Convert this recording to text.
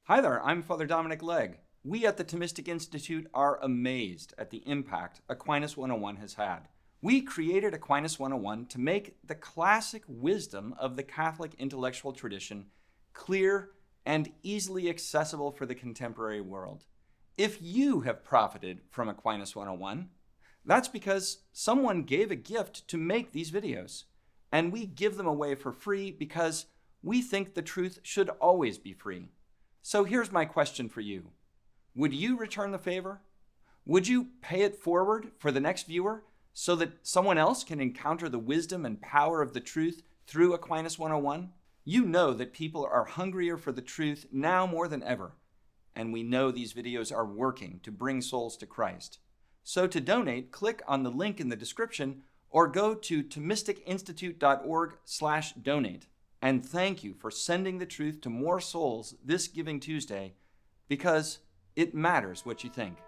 Hi there, I'm Father Dominic Legg. We at the Thomistic Institute are amazed at the impact Aquinas 101 has had. We created Aquinas 101 to make the classic wisdom of the Catholic intellectual tradition clear and easily accessible for the contemporary world. If you have profited from Aquinas 101, that's because someone gave a gift to make these videos. And we give them away for free because we think the truth should always be free. So here's my question for you. Would you return the favor? Would you pay it forward for the next viewer so that someone else can encounter the wisdom and power of the truth through Aquinas 101? You know that people are hungrier for the truth now more than ever, and we know these videos are working to bring souls to Christ. So to donate, click on the link in the description or go to thomisticinstitute.org/donate. And thank you for sending the truth to more souls this Giving Tuesday, because it matters what you think.